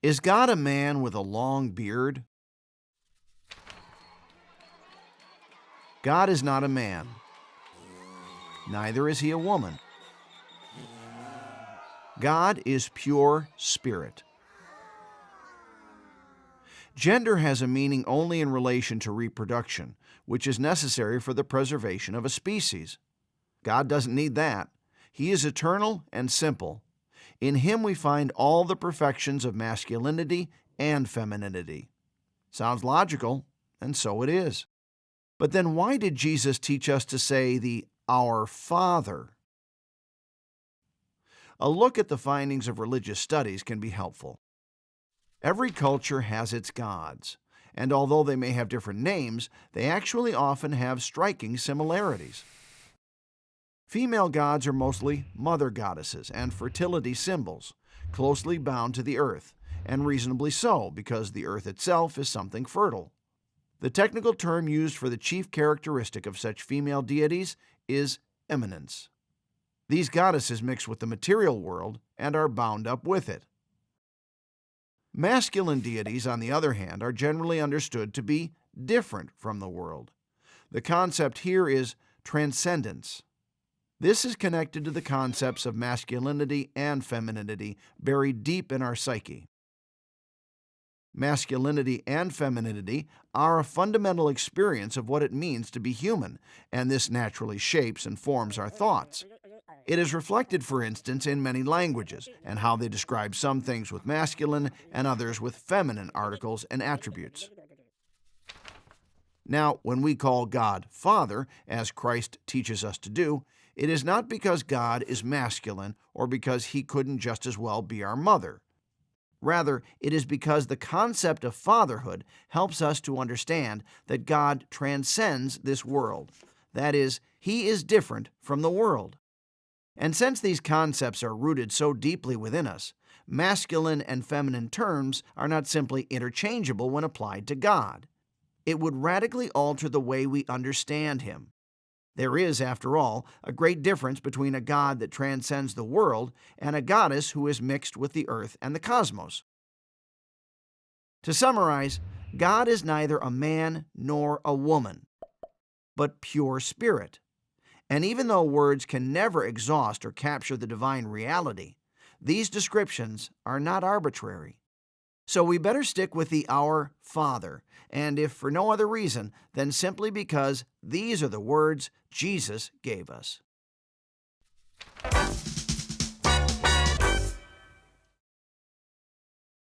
Is God a man with a long beard? God is not a man. Neither is he a woman. God is pure spirit. Gender has a meaning only in relation to reproduction, which is necessary for the preservation of a species. God doesn't need that. He is eternal and simple. In him we find all the perfections of masculinity and femininity. Sounds logical, and so it is. But then why did Jesus teach us to say the Our Father? A look at the findings of religious studies can be helpful. Every culture has its gods, and although they may have different names, they actually often have striking similarities. Female gods are mostly mother goddesses and fertility symbols, closely bound to the earth, and reasonably so, because the earth itself is something fertile. The technical term used for the chief characteristic of such female deities is eminence. These goddesses mix with the material world and are bound up with it. Masculine deities, on the other hand, are generally understood to be different from the world. The concept here is transcendence. This is connected to the concepts of masculinity and femininity buried deep in our psyche. Masculinity and femininity are a fundamental experience of what it means to be human, and this naturally shapes and forms our thoughts. It is reflected, for instance, in many languages, and how they describe some things with masculine and others with feminine articles and attributes. Now, when we call God Father, as Christ teaches us to do, it is not because God is masculine or because he couldn't just as well be our mother. Rather, it is because the concept of fatherhood helps us to understand that God transcends this world. That is, he is different from the world. And since these concepts are rooted so deeply within us, masculine and feminine terms are not simply interchangeable when applied to God. It would radically alter the way we understand him. There is, after all, a great difference between a God that transcends the world and a goddess who is mixed with the earth and the cosmos. To summarize, God is neither a man nor a woman, but pure spirit. And even though words can never exhaust or capture the divine reality, these descriptions are not arbitrary. So we better stick with the Our Father, and if for no other reason, then simply because these are the words Jesus gave us.